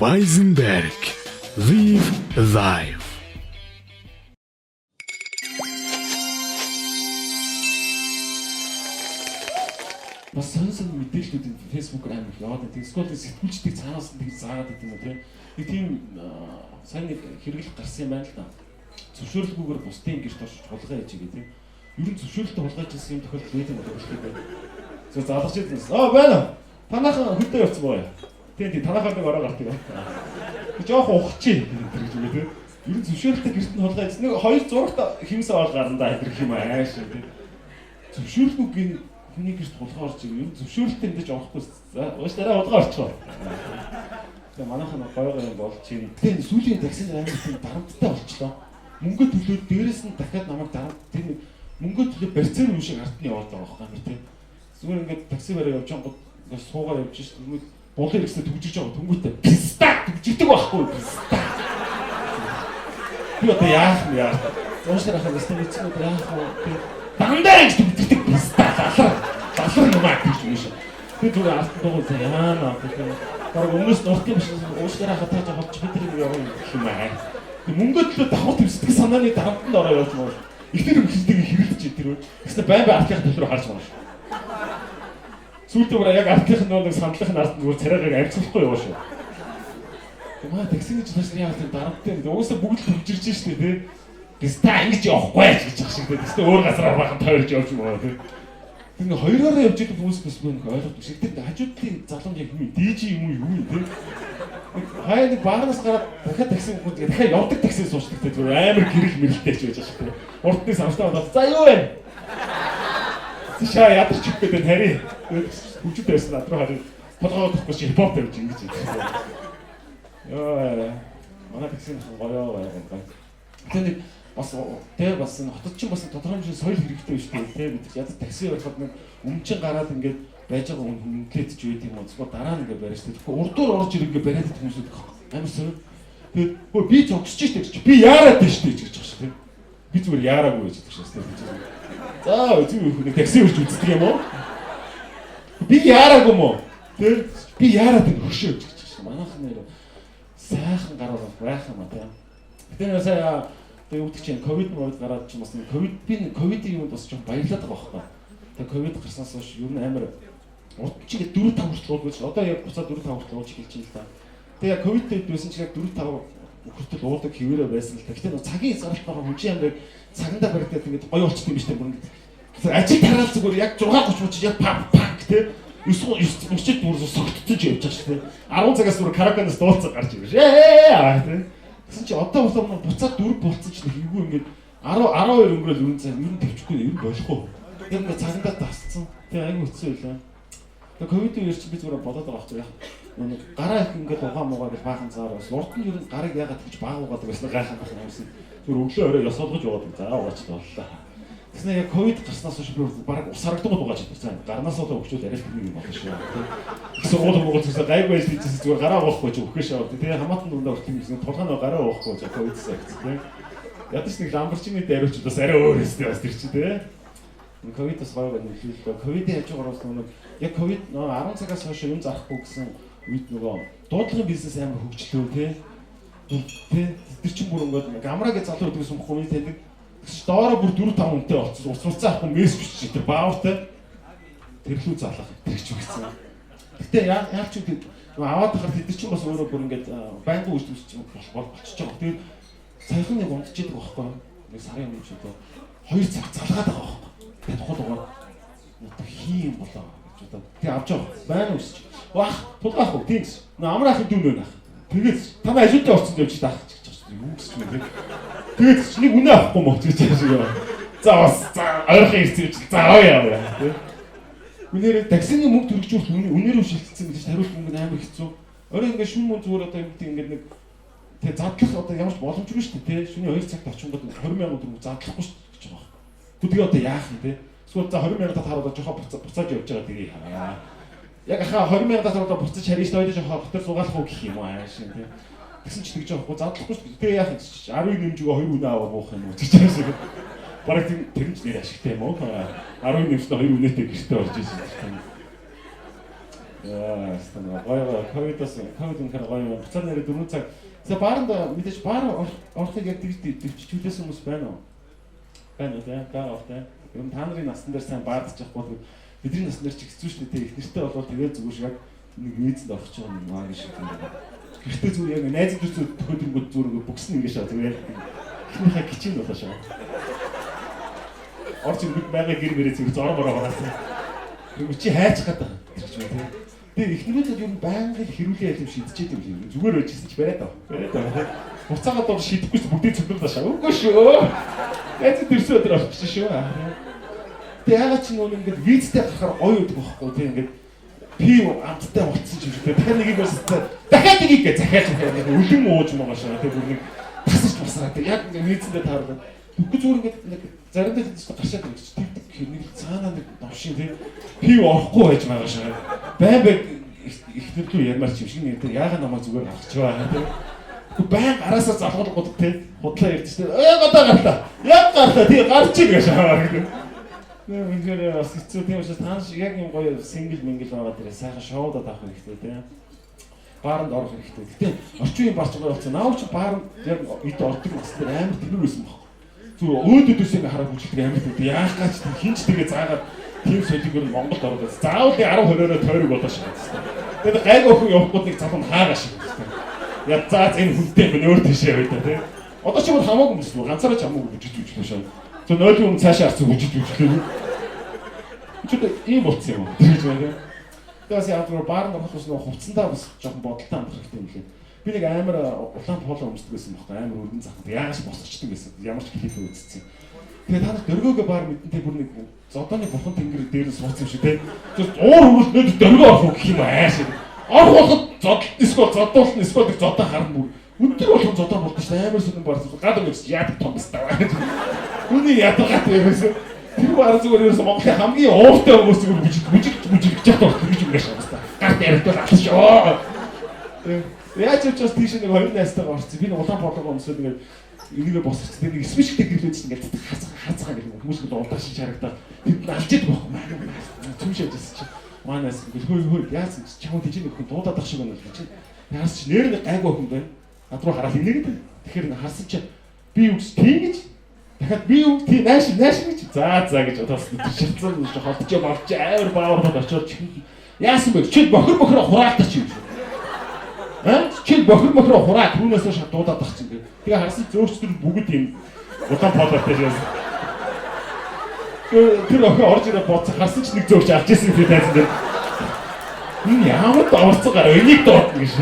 Weisenberg. Live life. Бас сонсон мэдээллүүд фэйсбүүкээр амар их яваад байдаг. Эсвэл сэтгүүлчдийг цаанаас нь заагаад байдаг юм уу тийм. Нэг тийм сайн нэг хэрэглэх гарсан юм байна л да. Зөвшөөрлгүйгээр бусдын гэрт орж хулгай хийж байгаа тийм. Ер нь зөвшөөрлөлтөд хулгай хийсэн юм тохиолдол байдаг юм байна. Зөв залгаж ирсэн. Байна уу? Танаахан хөдөө явцсан боо. Тийм танаахан нэг ороо гардаг юм. Жохон ухчих гэж үгүй тийм. Ер нь зөвшөөрлөлтөд гэрт нь хулгай хийсэн. Нэг хоёр зурагт хэмсээ ол гарна да гэх юм ааш тийм. Зөвшөөрлгүй хүний гэрт хулгай орж ирээ. Ер нь зөвшөөрлөлтөд ингэж орохгүй. За уушлаараа хулгай орчихоо. Тэгээ манайхан гоё юм бол чинь. Тэгээ сүүлийн таксинд амар тийм дарамттай болчлоо. Мөнгө төлөөд дээрээс нь дахиад намайг дарамт тийм мөнгө төлөө барьцаар юм шиг ард нь яваад байгаа байхгүй юм тийм. Зүгээр ингээд такси бараа явж байгаа ингээд суугаар явж шít. Булын ихсээ төгжиж байгаа түнгүүтээ писта төгжигдэг байхгүй писта. Би одоо яах вэ яах. Уушлаараа хагас тэмцэн яах вэ. Дандаа ингэж төгжигдэг писта залар юм аа гэж юм шиг. Би зүгээр ард нь дугуй яана гэх юм. Бараг өмнөөс нуртын биш уушлаараа хатааж авч бид нэг явах юм аа. Мөнгө төлөө давхар төвсдөг санааны дарамтанд ороо явж байгаа. Ихнэр ихтэйг хэрэлдэж идэрөө. Тэгснэ байн артлах төлөв харж байгаа шүү. Сүүлдээ бүр яг артлах нэг сандлах нарт бүр царайгаар амжуулахгүй яваа шүү. Маа таксиний чанаас яа гэвэл дарамттай. Угаасаа бүгд төвжирж штэ тий. Тэстэ ингэж явахгүй гэж ах шиг тий. Тэстэ өөр газараар бахан тойрж явж байгаа тий. Тэгээ хоёроор явж идэг хүмүүс бас мөн ойлгохгүй шиг тий. Хажуудлын залууг яг юм диж юм уу юу тий. Хай нэг багнаас гараад дахиад такси өгөх тэгээ дахиад явдаг таксинд суучдаг тий. Зүгээр амар гэрэл мэрэлтэй ч байж байгаа шүү. Урдны самстаа болоод за юу вэ? Тишаа ядарч их гэдэг хари. Хүчтэй байсан над руу харин толгойд тахгүй чи хипхоп тавьж ингэж хэлсэн. Яа. Манай таксинд гоё байгаа. Тэгээд бас тэгээ бас хотод ч бас тодорхой хэмжээний соёл хэрэгтэй биш үү те бид ядаж такси явахад нэг өмнө гараад ингээд байж байгаа хүн хүндлээд ч үйд юм уу зөвхөн дараа нь ингээд барьж тэгээд урдуур орж ирэх ингээд бариад идэх хүмүүсүүд амар сонир. Тэгээд хөө би зогсож штэ гэж би яарад дээ штэ гэж байгаа шүү те. Би зүгээр яараагүй гэж хэлдэг шээ те. За үзгүй хүн такси үрж үздэг юм уу? Би яараагүй юм уу? Тэ би яарад энэ хөшөө гэж байгаа. Манайхан нэр сайхан гараар байх юм аа те. Гэтэ нөөсөө тэгээ үүдч чинь ковид гараад ч бас ковидын юмд бас жоохон баярлаад байгаа байхгүй. Тэгээ ковид гарснаас хойш ер нь амар урдчигээ 4-5 хүртэл уулгаж одоо яг буцаад 4-5 хүртэл уулж эхэлж байна л да. Тэгээ ковидтэй байсан чинь яг 4-5 хүртэл уулдаг хിവэрэ байсан л да. Гэтэ цагийн заралт байгаа хүн чинь амар цагандаа баригдаад ингээд гоё болчихсон юм шүү дээ бүр ингээд. Ажил тараал зүгээр яг 6:30 яг пак те 9:30 бүр согтцож явж байгаа шүү дээ. 10 цагаас бүр караканаас дуулцаа гарч ирж те. Гэсэн чи одоо болоо буцаад 4 болцсон ч хийгүй ингээд 10 12 өнгөрөөл өрн цай ер нь төвчгүй ер нь болохгүй. Яг ингээд цагандаа тасцсан. Тэгээ аягүй хэцүү байлаа. Тэгээ ковидын үеэр чи би зүгээр бодоод байгаа байхгүй яг нэг гараа их ингээд ухаан муугаа гэж баахан цаар бас урд нь ер нь гарыг яагаад гэж бааг угаад байсан гайхах байсан. Зүгээр өглөө орой ёсоолгож яваад за уугач боллоо. Тэснэ яг ковид гарснаас хойш би баг ус харагддаг угааж идсэн. Гарнаас удаа өгчүүд арай их юм болно шүү. Гэсэн уулын гэсэн гайгүй байж дийсэн зүгээр гараа уухгүй ч өгөх шээ. Тэгээ хамаатан дундаа өртөм гэсэн тулгаан гараа уухгүй за ковидсаа гэсэн. Ядаж нэг ламборчины дайрууч бас арай өөр өстэй бас тэр чи тэгээ. Ковидос гоё байна хэлээ. Ковидын хажуугаар бас нэг яг ковид 10 цагаас хойш юм зарахгүй гэсэн үед нөгөө дуудлагын бизнес амар хөгжлөө тий. Тэр чинь бүр ингээд гамрагийн залуу гэдэг юм хүмүүс байдаг. Доороо бүр 4-5 хүнтэй болчихсон. Уцруулцаа авах месс бичиж тэр баавартай тэрлүү залах тэр ч үгсэн. Гэтэ яалч үгүй аваад тахад тэд чинь бас өөрөө бүр ингээд байнгын үйлчлүүлж чинь болчихж байгаа. Тэгээд саяхан нэг унтчихдаг байхгүй. Нэг сарын өмнө ч одоо 2 цаг залгаад байгаа байхгүй. Тэгээд тухайн дугаар одоо хийм болоо гэж одоо тэг авч байгаа. Байна уу гэж. Вах тулгаах уу тийм. Амраахын дүн байна. Тэгээд танаа ажилдаа орсон явж таах гэж байна. Юу гэж юм бэ? Тэгээд нэг үнэ авахгүй мөн гэж байгаа. За бас ойрхон ирсэн чи за авъя тий. Үнээр таксины мөнгө төрөгжүүлэх үнээр шилжсэн гэж хариулт мөнгө амар хэцүү. Орой ингээд шүн мөн зүгээр одоо юм ингээд нэг тэг задлах одоо ямар ч боломжгүй шүү дээ тий. Шүний 2 цагт очингод 20,000 төгрөг задлахгүй шүү гэж байгаа. Тэгээ одоо яах юм те? Эсвэл за 20,000-аар харуулаад жоохон буцааж явж байгаа тэгээ. Яг хаа 20,000-аар харуулаад буцаж харьяа шүү дээ жоохон хотор зугаалах уу гэх юм уу аашин те. Тэгсэн чи тэгж явахгүй задлахгүй шүү дээ. Тэгээ яах юм чи 10 нэмжгөө 2 үнэ аваа буух юм уу гэж байгаа. Бараг тэр нэр ашигтай юм уу? 10 нэмжтэй 2 үнэтэй гэртээ орж ирсэн. Яа, стана гоё ковид үнэхээр гоё юм. Буцаад нэрээ 4 цаг. За бааранда мэдээж баар орохыг яг тэгж төвчүүлсэн хүмүүс байна уу? Байна уу те? Баар ортой. Ер нь та нарын насн дээр сайн баардж явахгүй бидний насн дээр ч хэцүү шүү дээ. Их нэртэй болоод тэгээд зүгээр шиг нэг визэнд орох ч юм аа гэж шиг юм байна. Гэртээ зүгээр яг найз дүүсүүд төхөдөнгөд зүгээр бүгсэн ингэ шаа зүгээр. Ихнийхээ кичинд болоо шаа. Орч ирэх байгаа гэр мэрээ зэрэг зор бороо хараасан. Нэг чи хайчих гээд байгаа гэж байна тийм. Тэгээ ихнэрүүд ер нь байнгын хэрүүлээ ял юм шидчихэд юм шиг зүгээр байжсэн ч бариад байгаа. Бариад байгаа. Буцаагаад бол шидэхгүйс бүгдийг цогцолдоо шаа. Үгүй шүү. Яаж тэрсээ өдөр орчих шүү. Тэгээ яагаад ч нүүн ингээд визтэй гарахаар гоё өгдөг байхгүй тийм ингээд пив амттай болцсон юм шиг. дахиад нэг юм бастай. Дахиад нэг ингэ захиаж байгаа. Үлэн ууж байгаа шаа. Тэгээ бүр нэг тасч басраад яг ингээд визэндээ таардаг. Үгүй зүгээр ингээд нэг заримдаа тийм гашаад ирж тэгдэг хэрнийг цаанаа нэг давшин тийм пив орохгүй байж байгаа шээ. Байн ихнэрдүү ярмаар ч юм шиг нэг яагаад намайг зүгээр авчих байгаа тийм. Байн араасаа залгуулгууд тийм худлаа ярьж тийм гадаа гарлаа. Яг гарлаа тийм гарч иг гэж аваа гэдэг. Үнэхээр бас хэцүү тийм учраас тааш яг юм гоё сингл мингл байгаа дээрээ сайхан шоудад авах хэрэгтэй тийм. Бааранд орох хэрэгтэй. Гэтэ орчин үеийн барч гоё болсон. Наав ч бааранд яг ид ордог бас тэр амар тэнэр байсан баг. Зүгээр өөдөөдөөс ингэ хараад үжилдэг амар тийм яах гэж хинч тэгээ заагаад тийм солигор Монголд ороод байсан. Заавал 10-20-ороо тойрог болоо шээ. Тэгээд гайг өхөн явахгүй нэг залуу хаагаа шиг байна. Яг заа энэ хүнтэй минь өөр тийшээ байда тийм. Одоо ч юм хамаагүй юм шүү. Ганцаараа ч хамаагүй бүжиж үжлээ шээ. Зөв нойлын өмнө цаашаа арцсан бүжиж үжлээ. Чүт ийм болцсон юм. Тэгж байна. Тэгээс яг гоо баарнд орохоос нөө хувцсандаа бас жоохон бодолтой амрах хэрэгтэй юм лээ. Би нэг амар улаан поло өмсдөг байсан байхгүй амар өргөн захад яагаш босчдөг байсан. Ямар ч клип үзсэн. Тэгээ та нар дөргөөгөө баар мэдэнтэй бүр нэг зодооны бурхан тэнгэр дээрээс сууц юм шиг те. Уур хөрөлтөд дөргөө орох гэх юм ааш. Орох болоход зодол зодуулна эсвэл зодоо харна бүр. Өдөр болгон зодоо болдог ш амар сүнэн барсан. Гадар гэж яадаг том става. Үний ятгат байсан. Тэр баг зүгээр ерөөсө Монголын хамгийн ууртай хүмүүс зүгээр бүжиг гэж яах вэ гэж юм яаш байна. Гарт яригдвал алшаа. Яаж ч бас тийш нэг 2 найстайгаа орсон. Би нэг улаан полог өмсөд ингээд энийгээ босч тэр нэг спештэй гэрлээдсэн ингээд хацгаа гэх юм. Хүмүүс ингээд улаан шиж харагдаад тэнд алж идэх байхгүй. Түн шавжсэн чи. Манаас ингээд хөөе яасан чи чамд тийж нэг хүн дуудаад ах шиг байна л чи. Яасан чи нэр нэг гайгүй хүн байна. Над руу хараад инээгээд. Тэгэхээр харсан чи би үгс тийм гэж дахиад би үг тийм нааш гэж за гэж бодсон. Шилцэн холдож болч амар баавард очиод яасан бэ? Чи бохор хураалтаа чи юм. Чи бохор хураа түүнээс шат дуудаад ах чинь. Тэгээ харсан зөөгчдөр бүгд юм улаан полотой яасан. Тэр охин орж ирээд бодсон харсан ч нэг зөөгч авч ирсэн гэдэг тайзан дээр. Энэ ямар даварцгаа энийг доотно гэж.